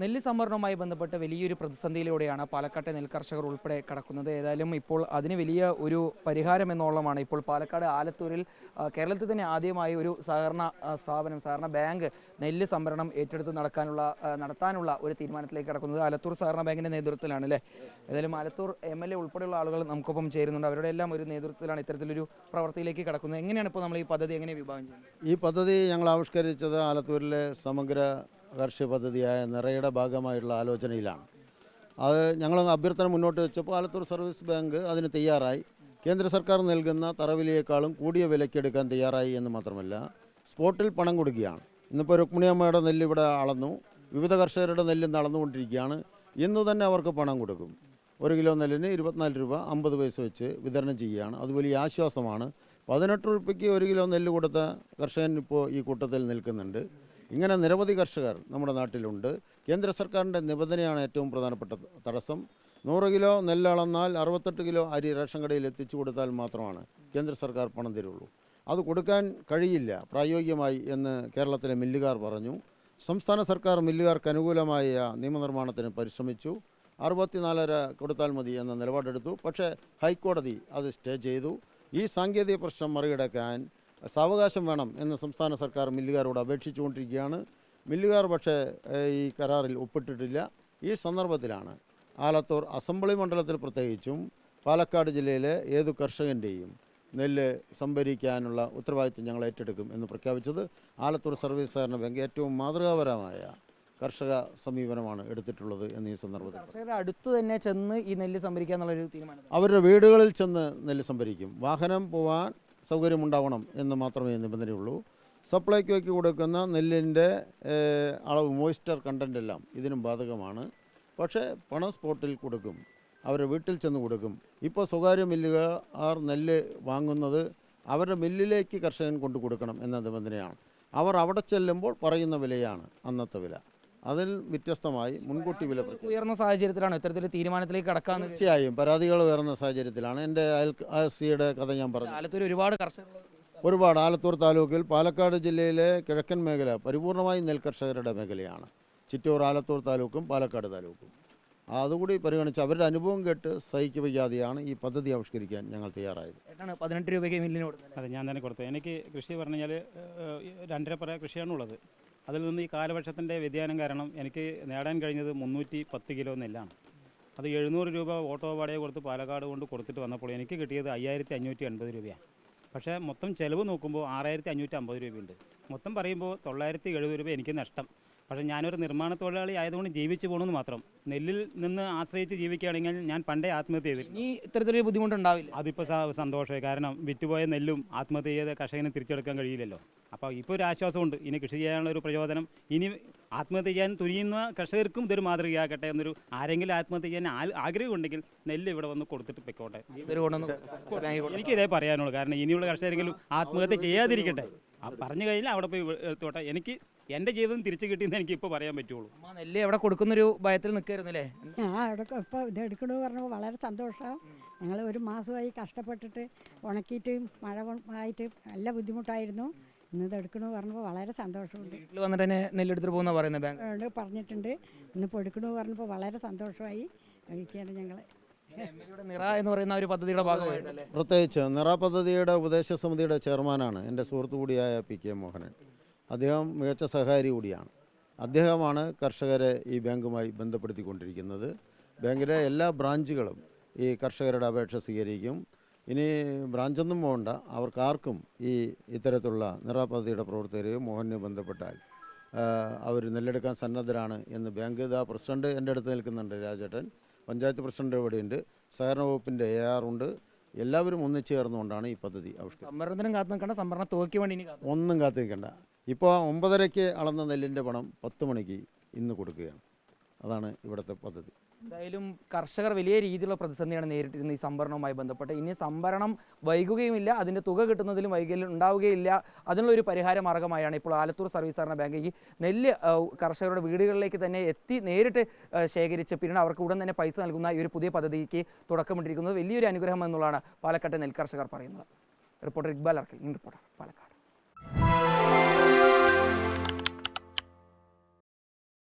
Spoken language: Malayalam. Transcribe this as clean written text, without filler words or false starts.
നെല്ല് സംഭരണവുമായി ബന്ധപ്പെട്ട് വലിയൊരു പ്രതിസന്ധിയിലൂടെയാണ് പാലക്കാട്ടെ നെൽകർഷകർ ഉൾപ്പെടെ കടക്കുന്നത്. ഏതായാലും ഇപ്പോൾ അതിന് വലിയ ഒരു പരിഹാരം എന്നോളമാണ് ഇപ്പോൾ പാലക്കാട് ആലത്തൂരിൽ കേരളത്തിൽ തന്നെ ആദ്യമായി ഒരു സഹകരണ സ്ഥാപനം, സഹകരണ ബാങ്ക് നെല്ല് സംഭരണം ഏറ്റെടുത്ത് നടത്താനുള്ള ഒരു തീരുമാനത്തിലേക്ക് കടക്കുന്നത്. ആലത്തൂർ സഹകരണ ബാങ്കിൻ്റെ നേതൃത്വത്തിലാണ് അല്ലേ? ഏതായാലും ആലത്തൂർ MLA ഉൾപ്പെടെയുള്ള ആളുകൾ നമുക്കൊപ്പം ചേരുന്നുണ്ട്. അവരുടെ എല്ലാം ഒരു നേതൃത്വത്തിലാണ് ഇത്തരത്തിലൊരു പ്രവൃത്തിയിലേക്ക് കടക്കുന്നത്. എങ്ങനെയാണ് ഇപ്പോൾ നമ്മൾ ഈ പദ്ധതി എങ്ങനെ വിഭാവനം ചെയ്യുന്നത്? ഈ പദ്ധതി ഞങ്ങൾ ആവിഷ്കരിച്ചത് ആലത്തൂരിലെ സമഗ്ര കാർഷിക പദ്ധതിയായ നിറയുടെ ഭാഗമായിട്ടുള്ള ആലോചനയിലാണ്. അത് ഞങ്ങൾ അഭ്യർത്ഥന മുന്നോട്ട് വെച്ചപ്പോൾ ആലത്തൂർ സർവീസ് ബാങ്ക് അതിന് തയ്യാറായി. കേന്ദ്ര സർക്കാർ നൽകുന്ന തറവിലയേക്കാളും കൂടിയ വിലയ്ക്കെടുക്കാൻ തയ്യാറായി എന്ന് മാത്രമല്ല, സ്പോട്ടിൽ പണം കൊടുക്കുകയാണ്. ഇന്നിപ്പോൾ രുക്മിണിയമ്മയുടെ നെല്ല് ഇവിടെ അളന്നു, വിവിധ കർഷകരുടെ നെല്ല് നടന്നുകൊണ്ടിരിക്കുകയാണ്. ഇന്ന് തന്നെ അവർക്ക് പണം കൊടുക്കും. 1 കിലോ നെല്ലിന് 24 രൂപ 50 പൈസ വെച്ച് വിതരണം ചെയ്യുകയാണ്. അത് വലിയ ആശ്വാസമാണ്. 18 രൂപയ്ക്ക് 1 കിലോ നെല്ല് കൊടുത്ത കർഷകൻ ഇപ്പോൾ ഈ കൂട്ടത്തിൽ നിൽക്കുന്നുണ്ട്. ഇങ്ങനെ നിരവധി കർഷകർ നമ്മുടെ നാട്ടിലുണ്ട്. കേന്ദ്ര സർക്കാരിൻ്റെ നിബന്ധനയാണ് ഏറ്റവും പ്രധാനപ്പെട്ട തടസ്സം. 100 കിലോ നെല്ല് അളന്നാൽ 68 കിലോ അരി റേഷൻ കടയിൽ എത്തിച്ചു കൊടുത്താൽ മാത്രമാണ് കേന്ദ്ര സർക്കാർ പണം തരുള്ളൂ. അത് കൊടുക്കാൻ കഴിയില്ല പ്രായോഗികമായി എന്ന് കേരളത്തിലെ മില്ലുകാർ പറഞ്ഞു. സംസ്ഥാന സർക്കാർ മില്ലുകാർക്ക് അനുകൂലമായ നിയമനിർമ്മാണത്തിന് പരിശ്രമിച്ചു. 64.5 കൊടുത്താൽ മതി എന്ന നിലപാടെടുത്തു. പക്ഷേ ഹൈക്കോടതി അത് സ്റ്റേ ചെയ്തു. ഈ സാങ്കേതിക പ്രശ്നം മറികടക്കാൻ സാവകാശം വേണം എന്ന് സംസ്ഥാന സർക്കാർ മില്ലുകാരോട് അപേക്ഷിച്ചുകൊണ്ടിരിക്കുകയാണ്. മില്ലുകാർ പക്ഷേ ഈ കരാറിൽ ഒപ്പിട്ടിട്ടില്ല. ഈ സന്ദർഭത്തിലാണ് ആലത്തൂർ അസംബ്ലി മണ്ഡലത്തിൽ പ്രത്യേകിച്ചും പാലക്കാട് ജില്ലയിലെ ഏതു കർഷകൻ്റെയും നെല്ല് സംഭരിക്കാനുള്ള ഉത്തരവാദിത്വം ഞങ്ങൾ ഏറ്റെടുക്കും എന്ന് പ്രഖ്യാപിച്ചത്. ആലത്തൂർ സർവീസ് സഹകരണ ബാങ്ക് ഏറ്റവും മാതൃകാപരമായ കർഷക സമീപനമാണ് എടുത്തിട്ടുള്ളത് എന്ന് ഈ സന്ദർഭത്തിൽ അടുത്ത് തന്നെ ചെന്ന് ഈ നെല്ല് സംഭരിക്കുക എന്നുള്ളൊരു തീരുമാനം അവരുടെ വീടുകളിൽ ചെന്ന് നെല്ല് സംഭരിക്കും. വാഹനം പോവാൻ സൗകര്യമുണ്ടാവണം എന്ന് മാത്രമേ നിബന്ധനയുള്ളൂ. സപ്ലൈക്കോയ്ക്ക് കൊടുക്കുന്ന നെല്ലിൻ്റെ അളവ്, മോയ്സ്ചർ കണ്ടൻ്റ് എല്ലാം ഇതിനും ബാധകമാണ്. പക്ഷേ പണം സ്പോട്ടിൽ കൊടുക്കും, അവരുടെ വീട്ടിൽ ചെന്ന് കൊടുക്കും. ഇപ്പോൾ സ്വകാര്യ മില്ലുകാർ നെല്ല് വാങ്ങുന്നത് അവരുടെ മില്ലിലേക്ക് കർഷകൻ കൊണ്ടു കൊടുക്കണം എന്ന നിബന്ധനയാണ്. അവർ അവിടെ ചെല്ലുമ്പോൾ പറയുന്ന വിലയാണ് അന്നത്തെ വില. അതിൽ വ്യത്യസ്തമായി മുൻകൂട്ടി വില ഉയർന്ന സാഹചര്യത്തിലാണ് ഇത്തരത്തിലൊരു തീരുമാനത്തിലേക്ക് കടക്കാൻ. തീർച്ചയായും പരാതികൾ ഉയർന്ന സാഹചര്യത്തിലാണ്. എൻ്റെ അയൽവാസിയുടെ കഥ ഞാൻ പറഞ്ഞു. ആലത്തൂർ ഒരുപാട് ആലത്തൂർ താലൂക്കിൽ പാലക്കാട് ജില്ലയിലെ കിഴക്കൻ മേഖല പരിപൂർണമായി നെൽകർഷകരുടെ മേഖലയാണ്. ചിറ്റൂർ, ആലത്തൂർ താലൂക്കും പാലക്കാട് താലൂക്കും. അതുകൂടി പരിഗണിച്ച് അവരുടെ അനുഭവം കേട്ട് സഹിക്ക് വയ്യാതെയാണ് ഈ പദ്ധതി ആവിഷ്കരിക്കാൻ ഞങ്ങൾ തയ്യാറായത്. 18 രൂപയ്ക്ക് മില്ലിന് കൊടുത്തത്? അതെ, ഞാൻ തന്നെ കൊടുത്തത്. എനിക്ക് കൃഷി പറഞ്ഞു കഴിഞ്ഞാൽ 2.5 കൃഷിയാണുള്ളത്. അതിൽ നിന്ന് ഈ കാലവർഷത്തിൻ്റെ വ്യതിയാനം കാരണം എനിക്ക് നേടാൻ കഴിഞ്ഞത് 310 കിലോ നെല്ലാണ്. അത് 700 രൂപ ഓട്ടോ വാടക കൊടുത്ത് പാലക്കാട് കൊണ്ട് കൊടുത്തിട്ട് വന്നപ്പോൾ എനിക്ക് കിട്ടിയത് 5580 രൂപയാണ്. പക്ഷേ മൊത്തം ചിലവ് നോക്കുമ്പോൾ 6550 രൂപയുണ്ട്. മൊത്തം പറയുമ്പോൾ 970 രൂപ എനിക്ക് നഷ്ടം. പക്ഷേ ഞാനൊരു നിർമ്മാണ തൊഴിലാളി ആയതുകൊണ്ട് ജീവിച്ചു പോകണമെന്ന് മാത്രം. നെല്ലിൽ നിന്ന് ആശ്രയിച്ച് ജീവിക്കുകയാണെങ്കിൽ ഞാൻ പണ്ടേ ആത്മഹത്യ ചെയ്തു. ഇനി ഇത്തരത്തിലൊരു ബുദ്ധിമുട്ടുണ്ടാവില്ല. അതിപ്പോൾ സന്തോഷമായി. കാരണം വിറ്റുപോയ നെല്ലും ആത്മഹത്യ ചെയ്ത കർഷകന് തിരിച്ചെടുക്കാൻ കഴിയില്ലല്ലോ. അപ്പോൾ ഇപ്പോൾ ഒരു ആശ്വാസമുണ്ട്. ഇനി കൃഷി ചെയ്യാനുള്ള ഒരു പ്രചോദനം. ഇനി ആത്മഹത്യ ചെയ്യാൻ തുനിയുന്ന കർഷകർക്കും ഇതൊരു മാതൃകയാകട്ടെ എന്നൊരു, ആരെങ്കിലും ആത്മഹത്യ ചെയ്യാൻ ആഗ്രഹമുണ്ടെങ്കിൽ നെല്ല് ഇവിടെ വന്ന് കൊടുത്തിട്ട് പൊയ്ക്കോട്ടെ. എനിക്കിതേ പറയാനുള്ളൂ. കാരണം ഇനിയുള്ള കർഷകരെങ്കിലും ആത്മഹത്യ ചെയ്യാതിരിക്കട്ടെ. പറഞ്ഞു കഴിഞ്ഞാൽ അവിടെ പോയി എടുത്തോട്ടെ. എനിക്ക് എൻ്റെ ജീവിതം തിരിച്ചു കിട്ടിയെന്ന് എനിക്ക് ഇപ്പോൾ പറയാൻ പറ്റുള്ളൂ. നെല്ല് എവിടെ കൊടുക്കുന്നൊരു ഭയത്തിൽ നിൽക്കായിരുന്നല്ലേ? ഇപ്പോൾ ഇത് എടുക്കണമെന്ന് പറഞ്ഞപ്പോൾ വളരെ സന്തോഷമാണ്. ഞങ്ങൾ 1 മാസമായി കഷ്ടപ്പെട്ടിട്ട് ഉണക്കിയിട്ട് മഴ ആയിട്ട് നല്ല ബുദ്ധിമുട്ടായിരുന്നു. ഇന്നത് എടുക്കണമെന്ന് പറഞ്ഞപ്പോൾ വളരെ സന്തോഷമുണ്ട്. വീട്ടിൽ വന്നിട്ട് തന്നെ നെല്ലെടുത്തിട്ട് പോകുന്ന പറയുന്നത് ബാങ്ക് പറഞ്ഞിട്ടുണ്ട്. ഇന്നിപ്പോൾ എടുക്കണമെന്ന് പറഞ്ഞപ്പോൾ വളരെ സന്തോഷമായി കഴിക്കുകയാണ് ഞങ്ങൾ. നിറ എന്ന് പറയുന്ന ഒരു പദ്ധതിയുടെ ഭാഗമായിട്ടല്ലേ? പ്രത്യേകിച്ച് നിറ പദ്ധതിയുടെ ഉപദേശ സമിതിയുടെ ചെയർമാനാണ് എൻ്റെ സുഹൃത്തു കൂടിയായ PK മോഹനൻ. അദ്ദേഹം മികച്ച സഹകാരി കൂടിയാണ്. അദ്ദേഹമാണ് കർഷകരെ ഈ ബാങ്കുമായി ബന്ധപ്പെടുത്തിക്കൊണ്ടിരിക്കുന്നത്. ബാങ്കിലെ എല്ലാ ബ്രാഞ്ചുകളും ഈ കർഷകരുടെ അപേക്ഷ സ്വീകരിക്കും. ഇനി ബ്രാഞ്ചൊന്നും പോകണ്ട, അവർക്കാർക്കും ഇത്തരത്തിലുള്ള നിറ പദ്ധതിയുടെ പ്രവർത്തകരെയും മോഹനെ ബന്ധപ്പെട്ടാൽ അവർ നെല്ലെടുക്കാൻ സന്നദ്ധരാണ് എന്ന് ബാങ്ക് പ്രസിഡന്റ് എൻ്റെ അടുത്ത് നിൽക്കുന്നുണ്ട്, രാജേട്ടൻ. പഞ്ചായത്ത് പ്രസിഡന്റ് ഇവിടെയുണ്ട്, സഹകരണ വകുപ്പിൻ്റെ AR ഉണ്ട്. എല്ലാവരും ഒന്നിച്ചു ചേർന്നുകൊണ്ടാണ് ഈ പദ്ധതി ആവിഷ്കരിച്ചത്. സംഭരണത്തിനും കാത്തു നിൽക്കേണ്ട, സംഭരണ തുകയ്ക്ക് വേണ്ടി ഒന്നും കാത്തു നിൽക്കേണ്ട. ഇപ്പോൾ 9:30 അളന്ന നെല്ലിൻ്റെ പണം 10 മണിക്ക് ഇന്ന് കൊടുക്കുകയാണ്. അതാണ് ഇവിടുത്തെ പദ്ധതി. എന്തായാലും കർഷകർ വലിയ രീതിയിലുള്ള പ്രതിസന്ധിയാണ് നേരിട്ടിരുന്നത് ഈ സംഭരണവുമായി ബന്ധപ്പെട്ട്. ഇനി സംഭരണം വൈകുകയുമില്ല, അതിൻ്റെ തുക കിട്ടുന്നതിലും വൈകൽ ഉണ്ടാവുകയില്ല. അതിനുള്ളൊരു പരിഹാര മാർഗ്ഗമായാണ് ഇപ്പോൾ ആലത്തൂർ സർവീസ് സഹകരണ ബാങ്ക് ഈ നെല്ല് കർഷകരുടെ വീടുകളിലേക്ക് തന്നെ എത്തി നേരിട്ട് ശേഖരിച്ച് പിന്നീട് അവർക്ക് ഉടൻ തന്നെ പൈസ നൽകുന്ന ഈ ഒരു പുതിയ പദ്ധതിക്ക് തുടക്കമിട്ടിരിക്കുന്നത് വലിയൊരു അനുഗ്രഹം എന്നുള്ളതാണ് പാലക്കാട്ടെ നെൽകർഷകർ പറയുന്നത്. Reporter Iqbal Arkal, reporter Palakkad.